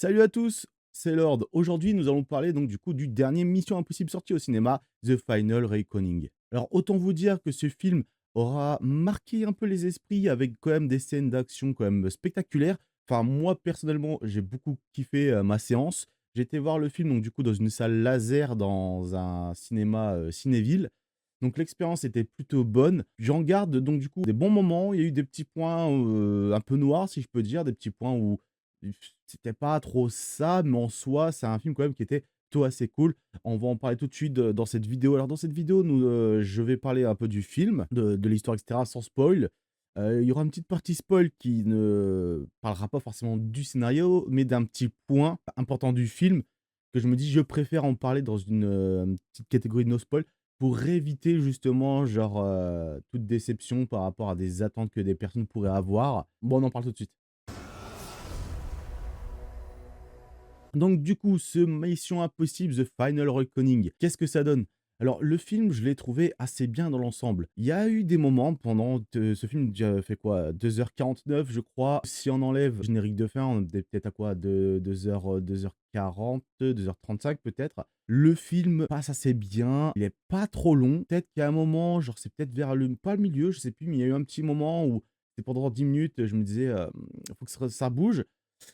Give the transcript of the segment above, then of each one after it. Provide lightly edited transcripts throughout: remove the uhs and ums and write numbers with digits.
Salut à tous, c'est Lord. Aujourd'hui, nous allons parler donc du coup du dernier Mission Impossible sorti au cinéma, The Final Reckoning. Alors autant vous dire que ce film aura marqué un peu les esprits avec quand même des scènes d'action quand même spectaculaires. Enfin moi personnellement, j'ai beaucoup kiffé ma séance. J'ai été voir le film donc du coup dans une salle laser dans un cinéma Cinéville. Donc l'expérience était plutôt bonne. J'en garde donc du coup des bons moments. Il y a eu des petits points un peu noirs, si je peux dire, des petits points où c'était pas trop ça, mais en soi, c'est un film quand même qui était plutôt assez cool. On va en parler tout de suite, dans cette vidéo. Alors dans cette vidéo, je vais parler un peu du film, de l'histoire et cetera, sans spoil. Il y aura une petite partie spoil qui ne parlera pas forcément du scénario, mais d'un petit point important du film que je me dis: «Je préfère en parler dans une petite catégorie de no spoil» pour éviter justement genre, toute déception par rapport à des attentes que des personnes pourraient avoir. Bon, on en parle tout de suite. Donc du coup, ce Mission Impossible: The Final Reckoning, qu'est-ce que ça donne? Alors le film, je l'ai trouvé assez bien dans l'ensemble. Il y a eu des moments pendant ce film fait quoi? 2h49 je crois. Si on enlève le générique de fin, on est peut-être à quoi? De 2h40, 2h35 peut-être. Le film passe assez bien, il est pas trop long. Peut-être qu'il y a un moment, genre c'est peut-être vers le pas le milieu, je sais plus, mais il y a eu un petit moment où c'est pendant 10 minutes, je me disais, «Faut que ça bouge».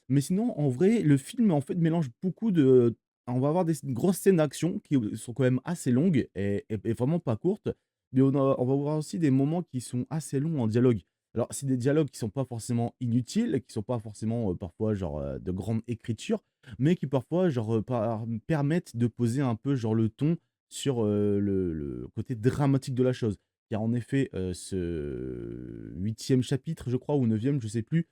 Mais sinon, en vrai, le film, en fait, mélange beaucoup de on va avoir des grosses scènes d'action qui, sont quand même assez longues et vraiment pas courtes, mais on va avoir aussi des moments qui sont assez longs en dialogue. Alors, c'est des dialogues qui sont pas forcément inutiles, qui sont pas forcément, parfois, genre, de grande écriture, mais qui parfois, genre, permettent de poser un peu, genre, le ton sur, le côté dramatique de la chose. Car en effet, ce 8e chapitre, je crois, ou 9e, je sais plus,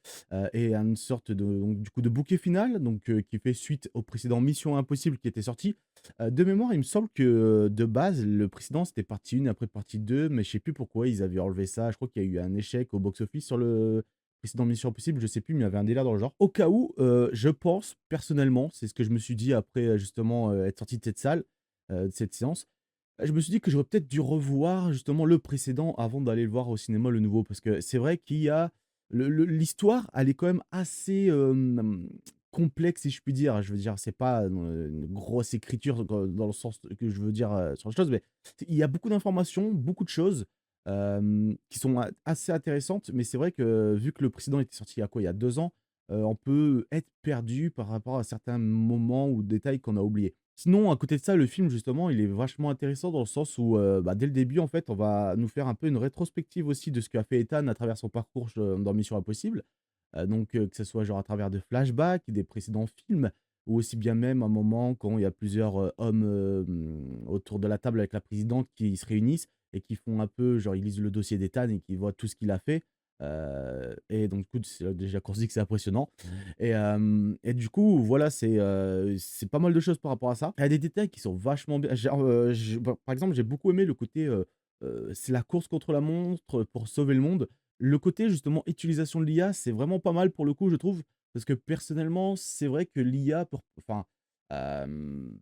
et une sorte de donc du coup de bouquet final, donc qui fait suite au précédent Mission Impossible qui était sorti. De mémoire, il me semble que, de base, le précédent, c'était partie 1 après partie 2, mais je sais plus pourquoi ils avaient enlevé ça. Je crois qu'il y a eu un échec au box-office sur le précédent Mission Impossible, je sais plus, mais il y avait un délire dans le genre. Au cas où, je pense personnellement, c'est ce que je me suis dit après, justement, être sorti de cette salle, de cette séance. Je me suis dit que j'aurais peut-être dû revoir justement le précédent avant d'aller le voir au cinéma, le nouveau. Parce que c'est vrai qu'il y a l'histoire, elle est quand même assez, complexe, si je puis dire. Je veux dire, c'est pas, une grosse écriture dans le sens que je veux dire, sur les choses, mais il y a beaucoup d'informations, beaucoup de choses, qui sont assez intéressantes. Mais c'est vrai que vu que le précédent était sorti il y a quoi? Il y a 2 ans, on peut être perdu par rapport à certains moments ou détails qu'on a oubliés. Sinon, à côté de ça, le film justement, il est vachement intéressant dans le sens où, bah, dès le début, en fait, on va nous faire un peu une rétrospective aussi de ce qu'a fait Ethan à travers son parcours dans Mission Impossible. Donc, que ce soit genre à travers de flashbacks, des précédents films ou aussi bien même un moment quand il y a plusieurs, hommes, autour de la table avec la présidente qui se réunissent et qui font un peu genre ils lisent le dossier d'Ethan et qui voient tout ce qu'il a fait. Et donc du coup, c'est déjà qu'on se dit que c'est impressionnant. Et du coup, voilà, c'est pas mal de choses par rapport à ça. Il y a des détails qui sont vachement bien. Genre, par exemple, j'ai beaucoup aimé le côté, c'est la course contre la montre pour sauver le monde. Le côté justement utilisation de l'IA, c'est vraiment pas mal pour le coup, je trouve. Parce que personnellement, c'est vrai que l'IA hem,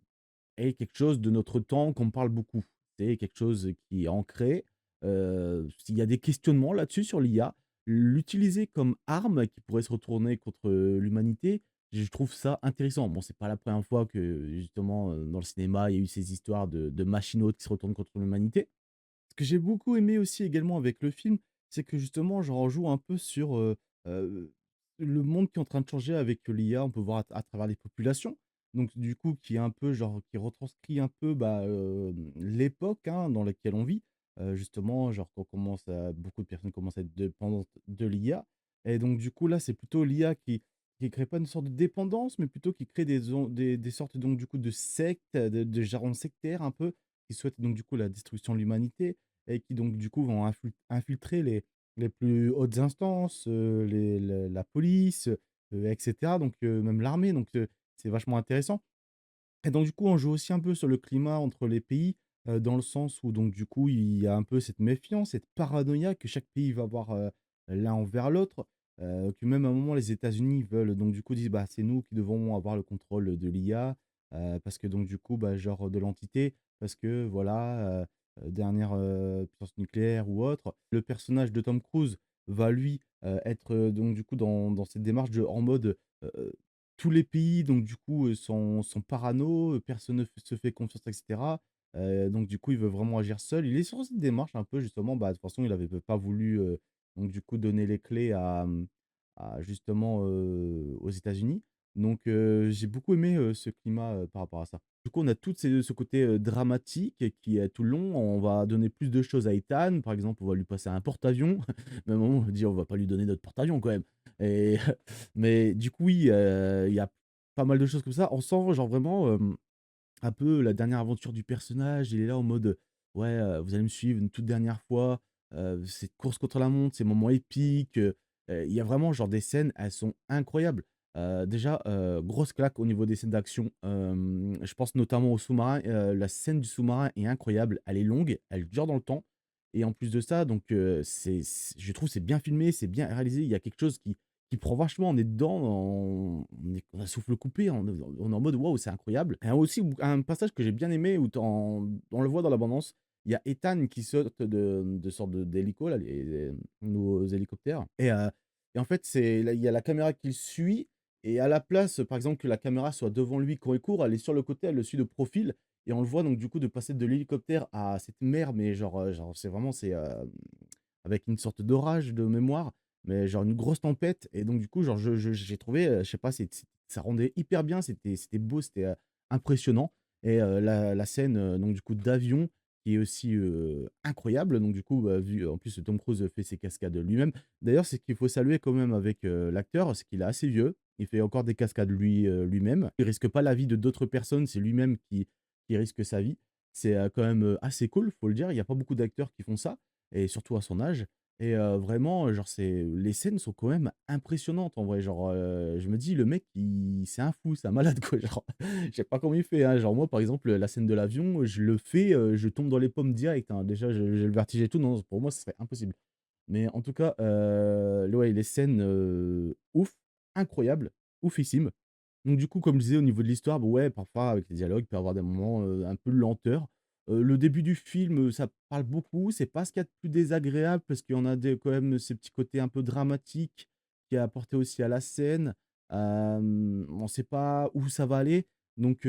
est quelque chose de notre temps qu'on parle beaucoup. C'est quelque chose qui est ancré. S'il y a des questionnements là-dessus sur l'IA, l'utiliser comme arme qui pourrait se retourner contre, l'humanité, je trouve ça intéressant. Bon, c'est pas la première fois que justement, dans le cinéma, il y a eu ces histoires de machinotes qui se retournent contre l'humanité. Ce que j'ai beaucoup aimé aussi également avec le film, c'est que justement, j'en joue un peu sur, heu, le monde qui est en train de changer avec l'IA. On peut voir à travers les populations. Donc du coup, qui est un peu genre qui retranscrit un peu, bah, l'époque, hein, dans laquelle on vit. Justement, genre qu'on commence à beaucoup de personnes commencent à être dépendantes de l'IA et donc du coup, là, c'est plutôt l'IA qui crée pas une sorte de dépendance, mais plutôt qui crée des sortes donc du coup de sectes, de jarrons sectaires un peu, qui souhaitent donc du coup la destruction de l'humanité et qui donc du coup vont infiltrer les plus hautes instances, la police, et cetera, donc même l'armée, donc c'est vachement intéressant et donc du coup, on joue aussi un peu sur le climat entre les pays, dans le sens où donc du coup, il y a un peu cette méfiance, cette paranoïa que chaque pays va avoir, l'un envers l'autre, que même à un moment les États-Unis veulent donc du coup disent: «Bah, c'est nous qui devons avoir le contrôle de l'IA», parce que donc du coup, bah, genre de l'entité, parce que voilà, dernière, puissance nucléaire ou autre. Le personnage de Tom Cruise va lui, être, donc du coup dans cette démarche de en mode, tous les pays donc du coup, sont parano, personne ne f se fait confiance et cetera. Donc du coup, il veut vraiment agir seul. Il est sur cette démarche un peu justement, bah, de toute façon, il avait pas voulu, donc du coup donner les clés à justement, aux États-Unis. Donc j'ai beaucoup aimé, ce climat, par rapport à ça. Du coup, on a ce côté, dramatique qui est tout le long. On va donner plus de choses à Ethan. Par exemple, on va lui passer un porte-avions. Mais à un moment, on va dire: «On va pas lui donner notre porte-avions quand même» et mais du coup, oui, il y a pas mal de choses comme ça. On sent genre vraiment, un peu la dernière aventure du personnage. Il est là en mode, «Ouais, vous allez me suivre une toute dernière fois». Cette course contre la montre, ces moments épiques, il y a vraiment genre des scènes, elles sont incroyables. Déjà, grosse claque au niveau des scènes d'action. Je pense notamment au sous-marin. La scène du sous-marin est incroyable. Elle est longue, elle dure dans le temps et en plus de ça, donc je trouve c'est bien filmé, c'est bien réalisé. Il y a quelque chose qui prend vachement, on est dedans, on a souffle coupé, on est en mode: «Waouh, c'est incroyable» et aussi un passage que j'ai bien aimé où on le voit dans la bande annonce, il y a Ethan qui saute de sortes d'hélico là, les nos hélicoptères et en fait, c'est là, il y a la caméra qui le suit et à la place, par exemple, que la caméra soit devant lui quand il court, elle est sur le côté, elle le suit de profil et on le voit donc du coup de passer de l'hélicoptère à cette mer, mais genre c'est vraiment avec une sorte d'orage de mémoire, mais genre une grosse tempête et donc du coup, genre j'ai trouvé, je sais pas, ça rendait hyper bien, c'était beau, c'était, impressionnant et la scène, donc du coup d'avion qui est aussi, incroyable donc du coup, vu en plus Tom Cruise fait ses cascades lui-même. D'ailleurs, c'est ce qu'il faut saluer quand même avec, l'acteur, c'est qu'il est assez vieux. Il fait encore des cascades lui-même. Il risque pas la vie de d'autres personnes, c'est lui-même qui risque sa vie. C'est, quand même, assez cool, faut le dire. Il y a pas beaucoup d'acteurs qui font ça et surtout à son âge et vraiment, genre, les scènes sont quand même impressionnantes en vrai. Genre, je me dis: «Le mec, c'est un fou, c'est un malade, quoi». Genre, je sais pas comment il fait, hein. Genre moi, par exemple, la scène de l'avion, je le fais, je tombe dans les pommes direct, hein. Déjà, j'ai le vertige et tout. Non, pour moi, ce serait impossible. Mais en tout cas, ouais, les scènes, ouf, incroyables, oufissimes. Donc du coup, comme je disais au niveau de l'histoire, bah, ouais, parfois avec les dialogues, il peut y avoir des moments, un peu de lenteur. Le début du film, ça parle beaucoup, c'est pas ce qu'il y a de plus désagréable parce qu'il y en a des quand même ces petits côtés un peu dramatiques qui est apporté aussi à la scène. On sait pas où ça va aller, donc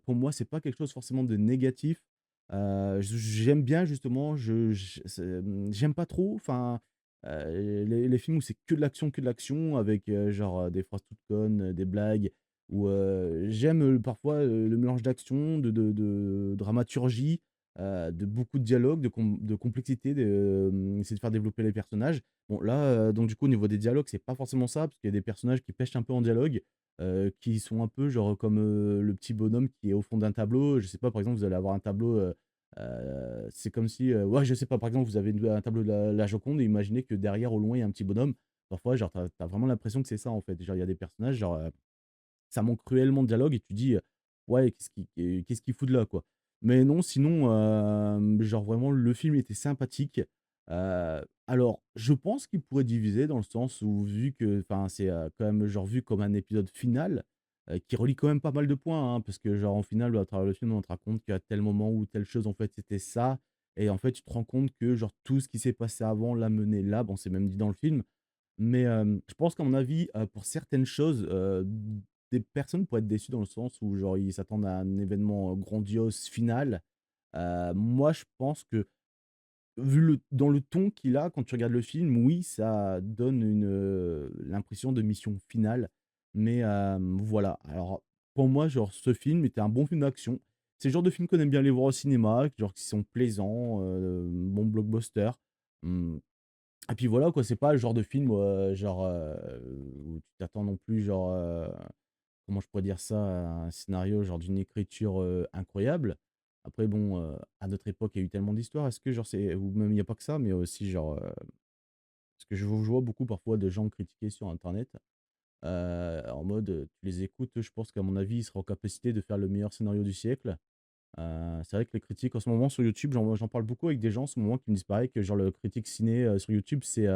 pour moi, c'est pas quelque chose forcément de négatif. J'aime bien justement, j'aime pas trop, enfin, les films où c'est que de l'action avec, genre, des phrases toutes connes, des blagues ou j'aime, parfois, le mélange d'action, de dramaturgie, de beaucoup de dialogue, de complexité, essayer de faire développer les personnages. Bon là, donc du coup, au niveau des dialogues, c'est pas forcément ça, parce qu'il y a des personnages qui pêchent un peu en dialogue, qui sont un peu genre comme, le petit bonhomme qui est au fond d'un tableau. Je sais pas, par exemple, vous allez avoir un tableau, c'est comme si, ouais, je sais pas, par exemple, vous avez un tableau de la Joconde et imaginez que derrière, au loin, il y a un petit bonhomme. Parfois, genre, tu as vraiment l'impression que c'est ça, en fait. Genre, il y a des personnages, genre, ça manque cruellement de dialogue et tu dis, «Ouais, qu'est-ce qu'il fout de là, quoi?» Mais non, sinon, genre vraiment le film était sympathique. Alors je pense qu'il pourrait diviser dans le sens où vu que enfin c'est, quand même genre vu comme un épisode final, qui relie quand même pas mal de points, hein, parce que genre en final, à travers le film, on te raconte qu'à tel moment ou telle chose en fait c'était ça et en fait tu te rends compte que genre tout ce qui s'est passé avant l'a mené là. Bon, c'est même dit dans le film, mais, je pense qu'à mon avis, pour certaines choses, des personnes pourraient être déçues dans le sens où genre ils s'attendent à un événement, grandiose final. Moi je pense que vu le dans le ton qu'il a quand tu regardes le film, oui, ça donne l'impression de mission finale. Mais, voilà. Alors pour moi, genre ce film était un bon film d'action. C'est le genre de film qu'on aime bien aller voir au cinéma, genre qui sont plaisants, bon blockbuster. Mmh. Et puis voilà quoi, c'est pas le genre de film, genre, où tu t'attends non plus genre, comment je pourrais dire ça? Un scénario genre d'une écriture, incroyable. Après bon, à notre époque, il y a eu tellement d'histoires. Est-ce que genre c'est ou même il y a pas que ça, mais aussi genre, parce que je vois beaucoup parfois de gens critiquer sur internet, en mode, tu les écoutes, je pense qu'à mon avis, ils seraient en capacité de faire le meilleur scénario du siècle. C'est vrai que les critiques en ce moment sur YouTube, j'en parle beaucoup avec des gens en ce moment qui me disent pareil que genre le critique ciné, sur YouTube, c'est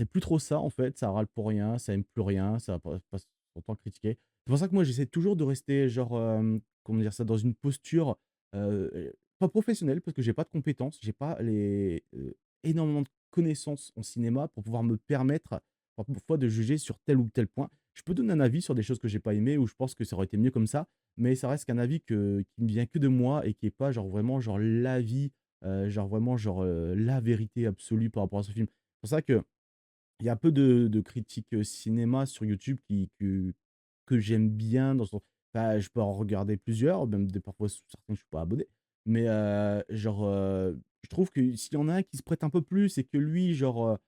plus trop ça, en fait, ça râle pour rien, ça aime plus rien, ça va pas son temps critiquer. C'est pour ça que moi, j'essaie toujours de rester genre, comment dire ça? Dans une posture, pas professionnelle parce que j'ai pas de compétences, j'ai pas énormément de connaissances en cinéma pour pouvoir me permettre parfois de juger sur tel ou tel point. Je peux donner un avis sur des choses que j'ai pas aimées ou je pense que ça aurait été mieux comme ça, mais ça reste qu'un avis qui ne vient que de moi et qui est pas genre vraiment genre l'avis, genre vraiment genre, la vérité absolue par rapport à ce film. C'est pour ça que il y a peu de critiques, cinéma sur YouTube que j'aime bien dans son enfin, je peux en regarder plusieurs, même des parfois certains je suis pas abonné. Mais, genre, je trouve que s'il y en a un qui se prête un peu plus et que lui, genre,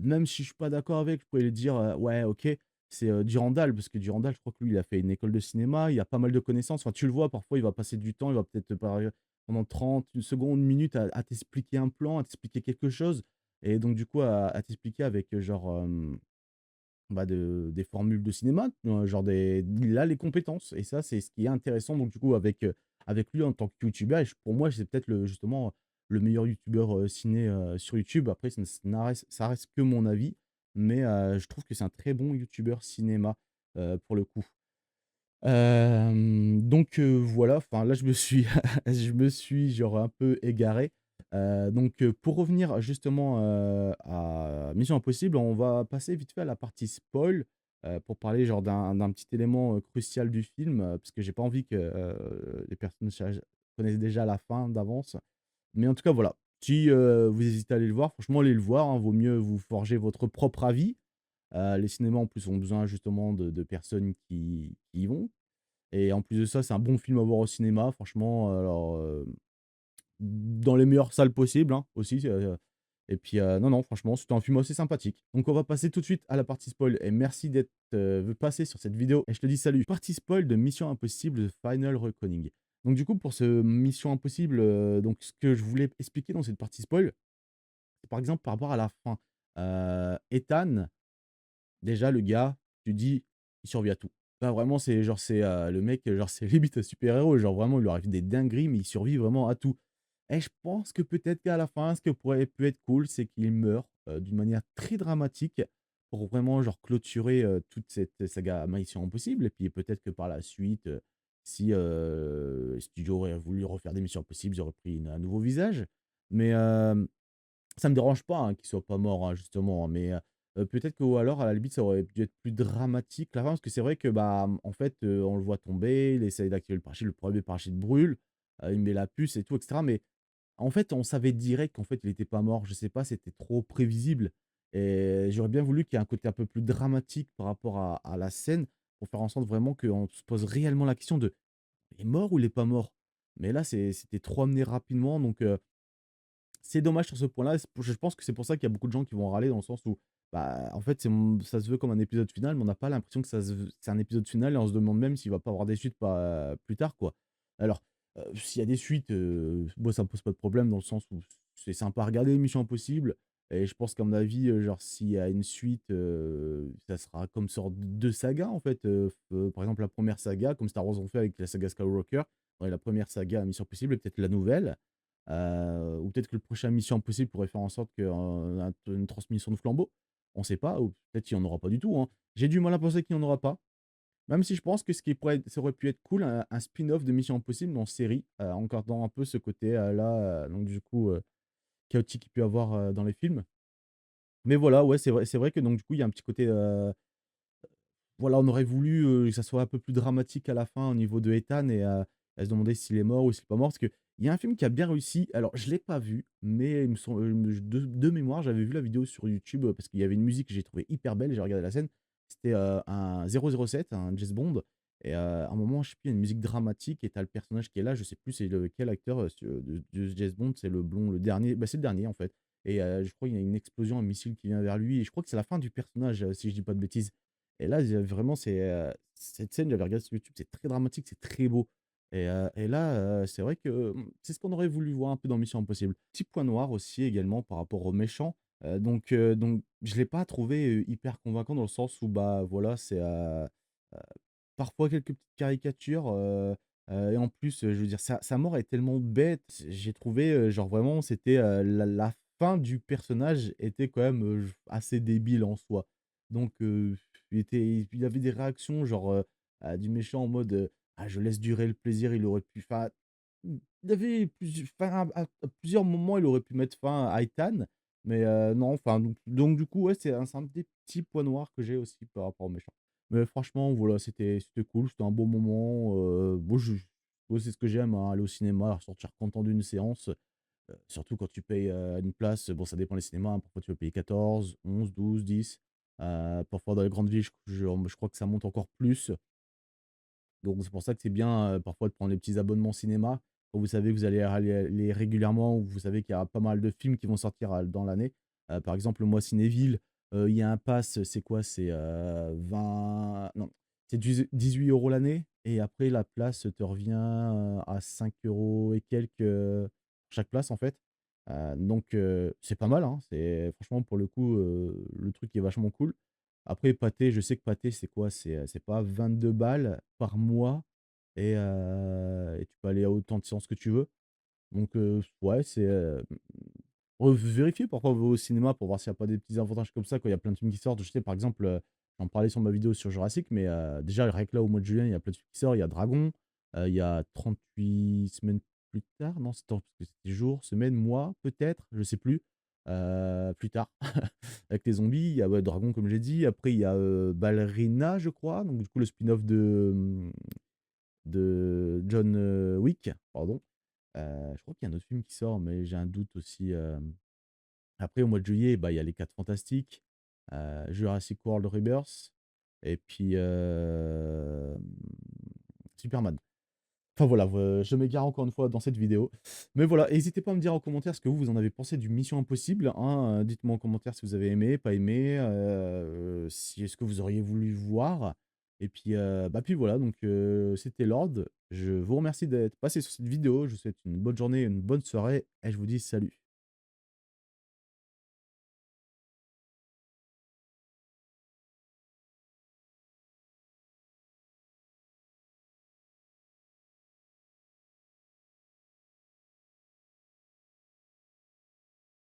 même si je suis pas d'accord avec, je pourrais lui dire, «Ouais, OK», c'est, Durandal. Parce que Durandal, je crois que lui, il a fait une école de cinéma, il a pas mal de connaissances. Enfin, tu le vois, parfois, il va passer du temps, il va peut-être pendant 30 secondes, une minute à t'expliquer un plan, à t'expliquer quelque chose et donc du coup à t'expliquer avec, genre, bah, des formules de cinéma, genre il a les compétences et ça, c'est ce qui est intéressant donc du coup avec lui en tant que youtubeur et pour moi, c'est peut-être justement le meilleur youtubeur, ciné, sur YouTube. Après ça reste que mon avis, mais je trouve que c'est un très bon youtubeur cinéma, pour le coup. Donc voilà, enfin là je me suis je me suis genre un peu égaré. Donc pour revenir justement, à Mission Impossible, on va passer vite fait à la partie spoil, pour parler genre d'un petit élément, crucial du film, parce que j'ai pas envie que, les personnes connaissent déjà la fin d'avance. Mais en tout cas voilà, si, vous hésitez à aller le voir, franchement allez le voir, hein, vaut mieux vous forger votre propre avis. Les cinémas en plus ont besoin justement de personnes qui y vont. Et en plus de ça, c'est un bon film à voir au cinéma, franchement, alors, dans les meilleures salles possibles, hein, aussi, et puis, non, non, franchement, c'était un film assez sympathique. Donc on va passer tout de suite à la partie spoil et merci d'être, passé sur cette vidéo et je te dis salut. Partie spoil de Mission Impossible: The Final Reckoning. Donc du coup, pour ce Mission Impossible, donc ce que je voulais expliquer dans cette partie spoil, c'est par exemple par rapport à la fin. Ethan, déjà, le gars, tu dis, il survit à tout. Enfin, vraiment, c'est genre, c'est le mec, genre, c'est limite un super-héros. Genre, vraiment, il lui arrive des dingueries, mais il survit vraiment à tout. Et je pense que peut-être qu'à la fin, ce qui pourrait pu être cool, c'est qu'il meurt d'une manière très dramatique pour vraiment, genre, clôturer toute cette saga Mission Impossible. Et puis peut-être que par la suite, si les studios auraient voulu refaire des Missions Impossibles, ils auraient pris un nouveau visage. Mais ça me dérange pas, hein, qu'il soit pas mort, hein, justement, hein, mais peut-être que ou alors, à la limite, ça aurait dû être plus dramatique la fin, parce que c'est vrai que, bah, en fait, on le voit tomber, il essaye d'activer le premier parachute brûle, il met la puce et tout et cetera, mais en fait, on savait direct qu'en fait, il était pas mort. Je sais pas, c'était trop prévisible et j'aurais bien voulu qu'il y ait un côté un peu plus dramatique par rapport à la scène, pour faire en sorte vraiment qu'on se pose réellement la question de: «Il est mort ou il est pas mort?» Mais là, c'était trop amené rapidement donc c'est dommage sur ce point-là. Je pense que c'est pour ça qu'il y a beaucoup de gens qui vont râler dans le sens où, bah, en fait, ça se veut comme un épisode final, mais on n'a pas l'impression que c'est un épisode final et on se demande même s'il va pas avoir des suites plus tard, quoi. Alors, s'il y a des suites, moi, ça me pose pas de problème dans le sens où c'est sympa à regarder Mission Impossible et je pense qu'à mon avis, genre, s'il y a une suite, ça sera comme sorte de saga, en fait. Par exemple, la première saga, comme Star Wars ont fait avec la saga Skywalker, ouais, la première saga Mission Impossible et peut-être la nouvelle. Ou peut-être que le prochain Mission Impossible pourrait faire en sorte qu'il y ait une transmission de flambeau. On sait pas, ou peut-être qu'il y en aura pas du tout, hein. J'ai du mal à penser qu'il y en aura pas, même si je pense que ça aurait pu être cool, un spin-off de Mission Impossible en série, en gardant un peu ce côté, là, donc du coup, chaotique qu'il peut y avoir, dans les films. Mais voilà, ouais, c'est vrai que donc du coup, il y a un petit côté, voilà, on aurait voulu, que ça soit un peu plus dramatique à la fin au niveau de Ethan et à se demander s'il est mort ou s'il est pas mort. Parce qu'il y a un film qui a bien réussi, alors je l'ai pas vu, mais il me semble, de mémoire, j'avais vu la vidéo sur YouTube, parce qu'il y avait une musique que j'ai trouvée hyper belle, j'ai regardé la scène. C'était, un 007, un James Bond et à un moment, je sais plus, il y a une musique dramatique et tu as le personnage qui est là, je sais plus c'est lequel acteur, de James Bond, c'est le blond, le dernier, bah, c'est le dernier en fait et je crois qu'il y a une explosion, un missile qui vient vers lui et je crois que c'est la fin du personnage, si je dis pas de bêtises. Et là, vraiment, cette scène, j'avais regardé sur YouTube, c'est très dramatique, c'est très beau. Et là, c'est vrai que, c'est ce qu'on aurait voulu voir un peu dans Mission Impossible. Petit point noir aussi également par rapport aux méchants, donc je l'ai pas trouvé, hyper convaincant dans le sens où, bah, voilà, heu, parfois quelques petites caricatures, et en plus, je veux dire, sa mort est tellement bête. J'ai trouvé, genre vraiment, c'était, la fin du personnage était quand même, assez débile en soi. Donc il avait des réactions genre, du méchant en mode, «Ah je laisse durer le plaisir», il aurait pu enfin, il avait enfin, à plusieurs moments, il aurait pu mettre fin à Ethan, mais non, enfin, donc du coup, ouais, c'est un des petits points noirs que j'ai aussi par rapport aux méchants. Mais franchement, voilà, c'était cool, c'était un bon moment, moi moi c'est ce que j'aime, hein, aller au cinéma, ressortir content d'une séance, surtout quand tu payes, une place, bon ça dépend les cinémas, hein, parfois tu vas payer 14, 11, 12, 10, parfois dans les grandes villes, je crois que ça monte encore plus. Donc c'est pour ça que c'est bien, parfois de prendre les petits abonnements cinéma, quand vous savez que vous allez aller régulièrement ou vous savez qu'il y a pas mal de films qui vont sortir, dans l'année. Par exemple, moi Cinéville, il y a un pass, c'est quoi? C'est, 20 non, c'est 18 € l'année et après la place te revient, à 5 € et quelques, chaque place en fait. C'est pas mal, hein, c'est franchement pour le coup, le truc est vachement cool. Après Pathé, je sais que Pathé, c'est quoi? C'est pas 22 balles par mois et tu peux aller à autant de séances que tu veux. Ouais, vérifiez parfois au cinéma pour voir s'il y a pas des petits avantages comme ça quand il y a plein de films qui sortent. Je sais par exemple, j'en parlais sur ma vidéo sur Jurassic, mais déjà rien que là au mois de juin, il y a plein de films qui sortent. Il y a Dragon, il y a 38 semaines plus tard, non, c'était parce que c'était jours, semaines, mois, peut-être, je sais plus, plus tard. Avec les zombies, il y a, ouais, Dragon comme j'ai dit, après il y a, Ballerina je crois, donc du coup le spin-off de John, Wick, pardon. Je crois qu'il y a un autre film qui sort, mais j'ai un doute aussi, Après au mois de juillet, bah, il y a Les 4 Fantastiques, Jurassic World Rebirth et puis, Superman. Enfin voilà, je m'égare encore une fois dans cette vidéo. Mais voilà, n'hésitez pas à me dire en commentaire ce que vous en avez pensé du Mission Impossible, hein, dites-moi en commentaire si vous avez aimé, pas aimé, si est-ce que vous auriez voulu voir? Et puis, puis voilà, c'était Lord. Je vous remercie d'être passé sur cette vidéo. Je vous souhaite une bonne journée, une bonne soirée et je vous dis salut.